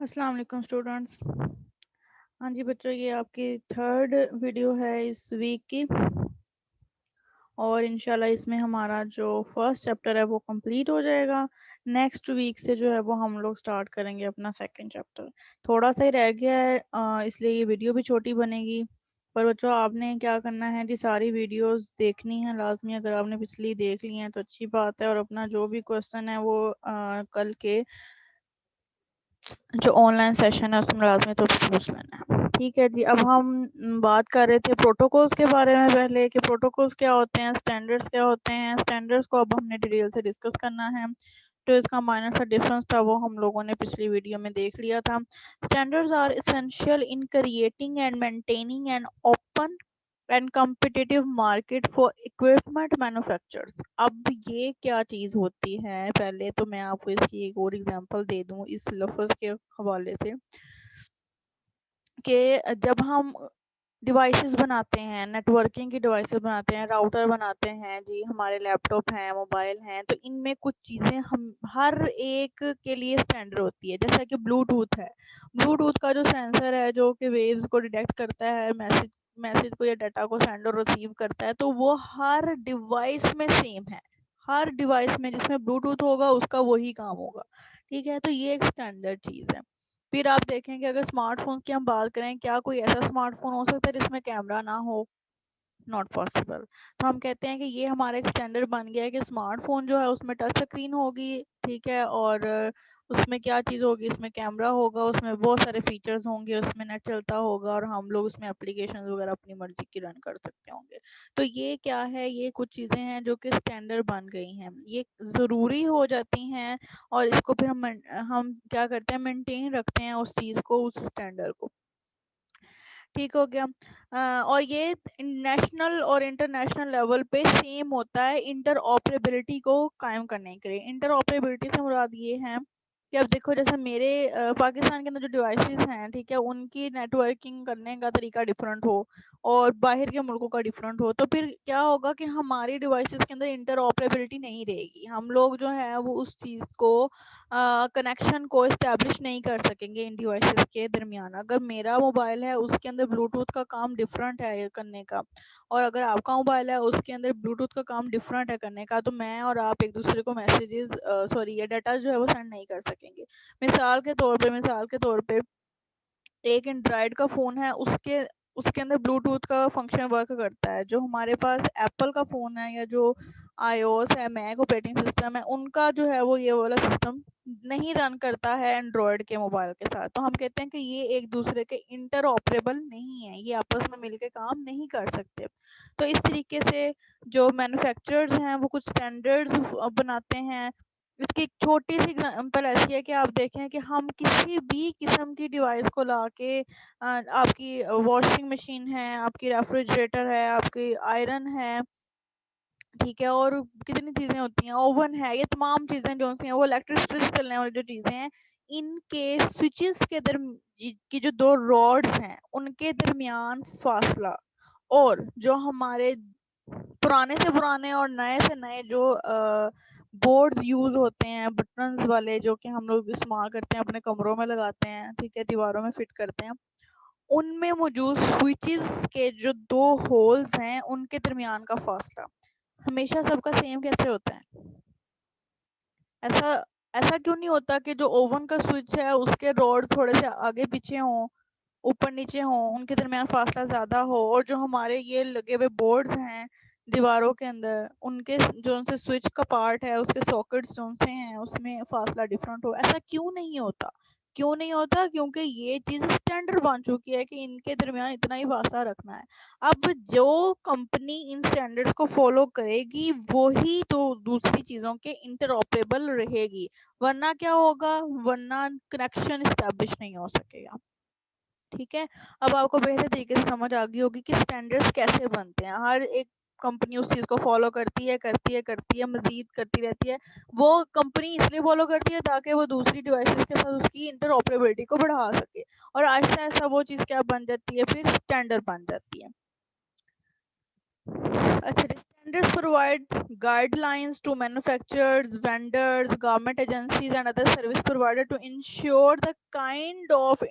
السلام علیکم اسٹوڈنٹس. ہاں جی بچوں، یہ آپ کی تھرڈ ویڈیو ہے اس ویک کی، اور انشاءاللہ اس میں ہمارا جو فرسٹ چیپٹر ہے وہ کمپلیٹ ہو جائے گا. نیکسٹ ویک سے جو ہے وہ ہم لوگ سٹارٹ کریں گے اپنا سیکنڈ چیپٹر. تھوڑا سا ہی رہ گیا ہے، اس لیے یہ ویڈیو بھی چھوٹی بنے گی. پر بچوں آپ نے کیا کرنا ہے کہ ساری ویڈیوز دیکھنی ہے لازمی. اگر آپ نے پچھلی دیکھ لی ہیں تو اچھی بات ہے، اور اپنا جو بھی کوسچن ہے وہ کل کے جو آن لائن سیشن ہے اس میں لازمی تو پوچھ لینا ہے. ٹھیک ہے جی. اب ہم بات کر رہے تھے پروٹوکولز کے بارے میں پہلے، کہ پروٹوکولز کیا ہوتے ہیں، سٹینڈرڈز کیا ہوتے ہیں. سٹینڈرڈز کو اب ہم نے ڈیٹیل سے ڈسکس کرنا ہے. تو اس کا مائنر سا ڈفرنس تھا وہ ہم لوگوں نے پچھلی ویڈیو میں دیکھ لیا تھا. Standards are essential in creating and maintaining an open and competitive market for equipment manufacturers. اب یہ کیا چیز ہوتی ہے، پہلے تو میں آپ کو اس کی ایک اور ایگزامپل دے دوں اس لفظ کے حوالے سے، کہ جب ہم ڈیوائسز بناتے ہیں، نیٹ ورکنگ کی ڈیوائسز بناتے ہیں، راؤٹر بناتے ہیں جی، ہمارے لیپ ٹاپ ہیں، موبائل ہیں، تو ان میں کچھ چیزیں ہم ہر ایک کے لیے سٹینڈرڈ ہوتی ہے. جیسا کہ بلوٹوتھ ہے، بلوٹوتھ کا جو سینسر ہے جو کہ ویوز کو ڈیٹیکٹ کرتا ہے، میسج کو یا ڈیٹا کو سینڈ اور ریسیو کرتا ہے، تو وہ ہر ڈیوائس میں سیم ہے. ہر ڈیوائس میں جس میں بلوٹوتھ ہوگا اس کا وہی کام ہوگا. ٹھیک ہے، تو یہ ایک سٹینڈرڈ چیز ہے. پھر آپ دیکھیں کہ اگر اسمارٹ فون کی ہم بات کریں، کیا کوئی ایسا اسمارٹ فون ہو سکتا ہے جس میں کیمرہ نہ ہو؟ Not possible. تو ہم کہتے ہیں کہ یہ ہمارا ایک اسٹینڈرڈ بن گیا ہے کہ اسمارٹ فون جو ہے اس میں ٹچ اسکرین ہوگی. ٹھیک ہے، اور اس میں کیا چیز ہوگی، اس میں کیمرہ ہوگا، اس میں بہت سارے فیچرز ہوں گے، اس میں نیٹ چلتا ہوگا، اور ہم لوگ اس میں اپلیکیشن وغیرہ اپنی مرضی کی رن کر سکتے ہوں گے. تو یہ کیا ہے، یہ کچھ چیزیں ہیں جو کہ اسٹینڈرڈ بن گئی ہیں، یہ ضروری ہو جاتی ہیں، اور اس کو پھر ہم کیا کرتے ہیں، مینٹین رکھتے ہیں اس چیز کو، اس اسٹینڈرڈ کو. ٹھیک ہو گیا. اور یہ نیشنل اور انٹرنیشنل لیول پہ سیم ہوتا ہے انٹر آپریبلٹی کو قائم کرنے کے لیے. انٹر آپریبلٹی سے مراد یہ ہے کہ اب دیکھو جیسے میرے پاکستان کے اندر جو ڈیوائسز ہیں، ٹھیک ہے، ان کی نیٹ ورکنگ کرنے کا طریقہ ڈیفرنٹ ہو اور باہر کے ملکوں کا ڈیفرنٹ ہو، تو پھر کیا ہوگا کہ ہماری ڈیوائسز کے اندر انٹر آپریبلٹی نہیں رہے گی. ہم لوگ جو ہے وہ اس چیز کو کنیکشن کو اسٹیبلش نہیں کر سکیں گے ان ڈیوائسز کے درمیان. اگر میرا موبائل ہے اس کے اندر بلوٹوتھ کا کام ڈفرینٹ ہے کرنے کا، اور اگر آپ کا موبائل ہے اس کے اندر بلوٹوتھ کا کام ڈفرینٹ ہے کرنے کا، تو میں اور آپ ایک دوسرے کو میسیجز یا ڈیٹا جو ہے وہ سینڈ نہیں کر سکیں گے. مثال کے طور پہ ایک اینڈرائڈ کا فون ہے، اس کے اندر بلوٹوتھ کا فنکشن ورک کرتا ہے. جو ہمارے پاس ایپل کا فون ہے یا جو آئی او ایس ہے، میک آپریٹنگ سسٹم ہے، ان کا جو ہے وہ یہ والا سسٹم نہیں رن کرتا ہے اینڈرائڈ کے موبائل کے ساتھ. تو ہم کہتے ہیں کہ یہ ایک دوسرے کے انٹر آپریبل نہیں ہے، یہ آپس میں مل کے کام نہیں کر سکتے. تو اس طریقے سے جو مینوفیکچررز ہیں وہ کچھ سٹینڈرڈز بناتے ہیں. اس کی ایک چھوٹی سی اگزامپل ایسی ہے کہ آپ دیکھیں کہ ہم کسی بھی قسم کی ڈیوائس کو لا کے آپ کی واشنگ مشین ہے، آپ کی ریفریجریٹر ہے، آپ کی آئرن ہے، ٹھیک ہے، اور کتنی چیزیں ہوتی ہیں، اوون ہے، یہ تمام چیزیں جو ہوتی ہیں وہ الیکٹرسٹی سے چلنے والی جو چیزیں ہیں، ان کے سوئچز کے کی جو دو راڈز ہیں ان کے درمیان فاصلہ، اور جو ہمارے پرانے سے پرانے اور نئے سے نئے جو بورڈز یوز ہوتے ہیں بٹنز والے، جو کہ ہم لوگ استعمال کرتے ہیں، اپنے کمروں میں لگاتے ہیں، ٹھیک ہے، دیواروں میں فٹ کرتے ہیں، ان میں موجود سوئچز کے جو دو ہولز ہیں ان کے درمیان کا فاصلہ ہمیشہ سب کا سیم کیسے ہوتا ہے؟ ایسا ایسا کیوں نہیں ہوتا کہ جو اوون کا سوئچ ہے اس کے روڈ تھوڑے سے آگے پیچھے ہوں، اوپر نیچے ہوں، ان کے درمیان فاصلہ زیادہ ہو، اور جو ہمارے یہ لگے ہوئے بورڈز ہیں دیواروں کے اندر، ان کے جو ان سے سوئچ کا پارٹ ہے، اس کے ساکٹس جو سے ہیں اس میں فاصلہ ڈیفرنٹ ہو؟ ایسا کیوں نہیں ہوتا؟ کیوں نہیں ہوتا؟ کیونکہ یہ چیز سٹینڈرڈ بن چکی ہے کہ ان کے درمیان اتنا ہی فاصلہ رکھنا ہے. اب جو کمپنی ان سٹینڈرڈ کو فالو کرے گی وہی تو دوسری چیزوں کے انٹر آپریبل رہے گی، ورنہ کیا ہوگا؟ ورنہ کنیکشن اسٹیبلش نہیں ہو سکے گا. ٹھیک ہے، اب آپ کو بہتر طریقے سے سمجھ آ گئی ہوگی کہ سٹینڈرڈز کیسے بنتے ہیں. ہر ایک کمپنی اس چیز کو فالو کرتی ہے، مزید کرتی رہتی ہے. وہ کمپنی اس لیے فالو کرتی ہے تاکہ وہ دوسری ڈیوائسز کے ساتھ اس کی انٹر آپریبلٹی کو بڑھا سکے، اور آہستہ آہستہ وہ چیز کیا بن جاتی ہے؟ پھر سٹینڈرڈ بن جاتی ہے. اچھا، Standards provide guidelines to manufacturers, vendors, government agencies, and other service providers to ensure the kind of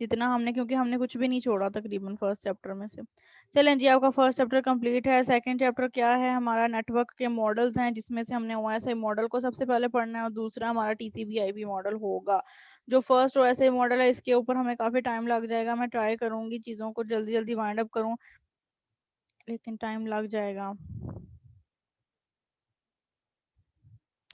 جتنا ہم نے، کیونکہ ہم نے کچھ بھی نہیں چھوڑا تقریباً فرسٹ چیپٹر میں سے. چلیں جی، آپ کا فرسٹ چیپٹر کمپلیٹ ہے. سیکنڈ چیپٹر کیا ہے ہمارا؟ نیٹ ورک کے ماڈلز ہیں، جس میں سے ہم نے او ایس آئی ماڈل کو سب سے پہلے پڑھنا ہے، اور دوسرا ہمارا T C P I P model ہوگا. جو first O S I model ہے اس کے اوپر ہمیں کافی ٹائم لگ جائے گا. میں ٹرائی کروں گی چیزوں کو جلدی جلدی وائنڈ اپ کروں، لیکن ٹائم لگ جائے گا.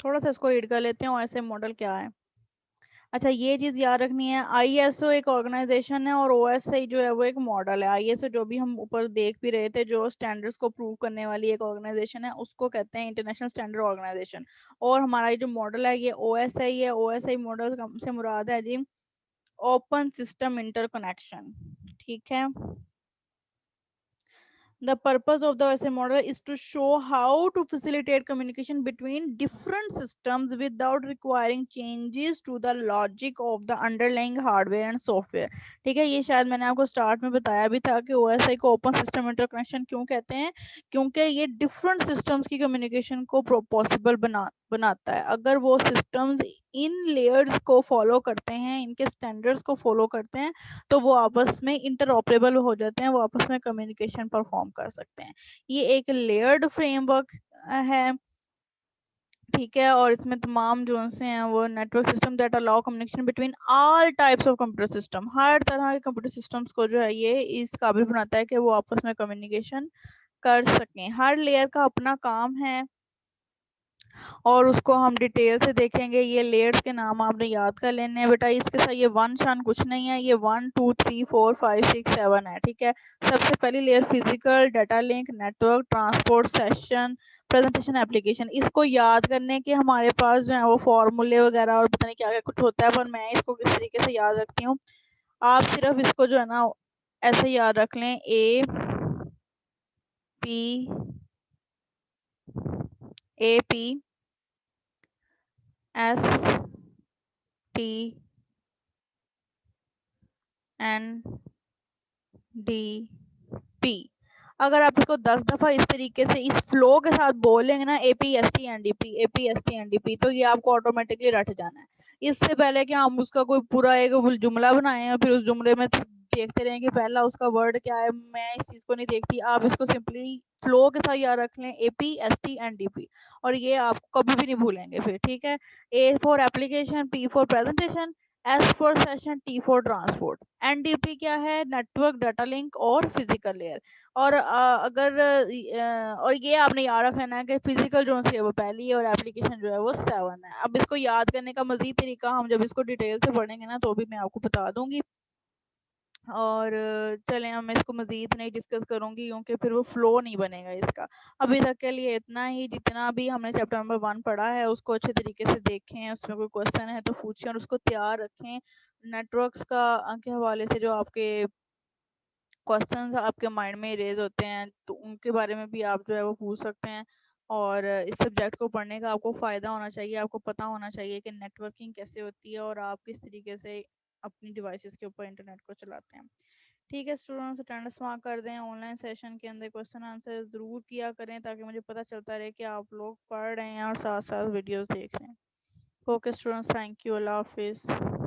تھوڑا سا اس کو ریڈ کر لیتے ہیں او ایس آئی ماڈل کیا ہے. اچھا، یہ چیز یاد رکھنی ہے، آئی ایس او ایک آرگنائزیشن ہے اور او ایس آئی جو ہے وہ ایک ماڈل ہے. آئی ایس او جو بھی ہم اوپر دیکھ بھی رہے تھے، جو سٹینڈرڈز کو پروو کرنے والی ایک آرگنائزیشن ہے، اس کو کہتے ہیں انٹرنیشنل سٹینڈرڈ آرگنائزیشن. اور ہمارا یہ جو ماڈل ہے یہ او ایس آئی ہے. او ایس آئی ماڈل سے مراد ہے جی اوپن سسٹم انٹر کنیکشن. ٹھیک ہے. The purpose of the OSI model is to show how to facilitate communication between different systems without requiring changes to the logic of the underlying hardware and software. ٹھیک ہے، یہ شاید میں نے آپ کو سٹارٹ میں بتایا بھی تھا کہ او ایس آئی کو اوپن سسٹم انٹر کنیکشن کیوں کہتے ہیں، کیونکہ یہ ڈفرنٹ سسٹمز کی کمیونیکیشن کو پاسبل بناتا ہے. اگر وہ سسٹمز ان لیئرز کو فالو کرتے ہیں، ان کے سٹینڈرڈز کو فالو کرتے ہیں، تو وہ آپس میں انٹر آپریبل ہو جاتے ہیں، وہ آپس میں کمیونیکیشن پرفارم کر سکتے ہیں. یہ ایک لیئرڈ فریم ورک ہے. ٹھیک ہے. اور اس میں تمام جو سے ہیں وہ network system that allow communication between all types of computer system. ہر طرح کے کمپیوٹر سسٹمز کو جو ہے یہ اس قابل بناتا ہے کہ وہ آپس میں کمیونیکیشن کر سکیں. ہر لیئر کا اپنا کام ہے اور اس کو ہم ڈیٹیل سے دیکھیں گے. یہ لیئرز کے نام آپ نے یاد کر لینے ہیں بیٹا. اس کے ساتھ یہ ون شان کچھ نہیں ہے، یہ 1 2 3 4 5 6 7 ہے. ٹھیک ہے. سب سے پہلی layer physical data link network transport session presentation application. اس کو یاد کرنے کے ہمارے پاس جو ہے وہ فارمولے وغیرہ اور پتہ نہیں کیا کیا کچھ ہوتا ہے، پر میں اس کو کس طریقے سے یاد رکھتی ہوں. آپ صرف اس کو جو ہے نا ایسے یاد رکھ لیں، P A P S T N D P. اگر آپ اس کو 10 دفعہ اس طریقے سے اس فلو کے ساتھ بولیں گے نا، A P S T N D P, A P S T N D P, تو یہ آپ کو آٹومیٹکلی رٹ جانا ہے. اس سے پہلے کہ ہم اس کا کوئی پورا ایک جملہ بنائیں اور پھر اس جملے میں دیکھتے رہیں کہ پہلا اس کا ورڈ کیا ہے، میں اس چیز کو نہیں دیکھتی. آپ اس کو سمپلی فلو کے ساتھ یاد رکھ لیں، A P S T N D P, اور یہ آپ کو کبھی بھی نہیں بھولیں گے پھر. ٹھیک ہے. A for application, P for presentation, S for session, T for transport. N D P کیا ہے؟ نیٹورک ڈیٹا لنک اور فزیکل لیئر. اور اگر اور یہ آپ نے یاد رکھنا ہے کہ فزیکل جو ہے وہ پہلی ہے اور اپلیکیشن جو ہے وہ 7 ہے. اب اس کو یاد کرنے کا مزید طریقہ ہم جب اس کو ڈیٹیل سے پڑھیں گے نا تو بھی میں آپ کو بتا دوں گی. اور چلیں اب میں اس کو مزید نہیں ڈسکس کروں گی کیونکہ پھر وہ فلو نہیں بنے گا اس کا. ابھی تک کے لیے اتنا ہی. جتنا بھی ہم نے چیپٹر نمبر 1 پڑھا ہے اس کو اچھے طریقے سے دیکھیں، اس میں کوئی کوشچن ہے تو پوچھیں اور اس کو تیار رکھیں. نیٹورکس کا کے حوالے سے جو آپ کے کوسچنز آپ کے مائنڈ میں ریز ہوتے ہیں تو ان کے بارے میں بھی آپ جو ہے وہ پوچھ سکتے ہیں. اور اس سبجیکٹ کو پڑھنے کا آپ کو فائدہ ہونا چاہیے، آپ کو پتہ ہونا چاہیے کہ نیٹ ورکنگ کیسے ہوتی ہے اور آپ کس طریقے سے اپنی ڈیوائسز کے اوپر انٹرنیٹ کو چلاتے ہیں. ٹھیک ہے اسٹوڈنٹس، اٹینڈنس مارک کر دیں. آن لائن سیشن کے اندر کوسچن آنسر ضرور کیا کریں تاکہ مجھے پتہ چلتا رہے کہ آپ لوگ پڑھ رہے ہیں اور ساتھ ساتھ ویڈیوز دیکھ رہے ہیں. Okay students, thank you. اللہ حافظ.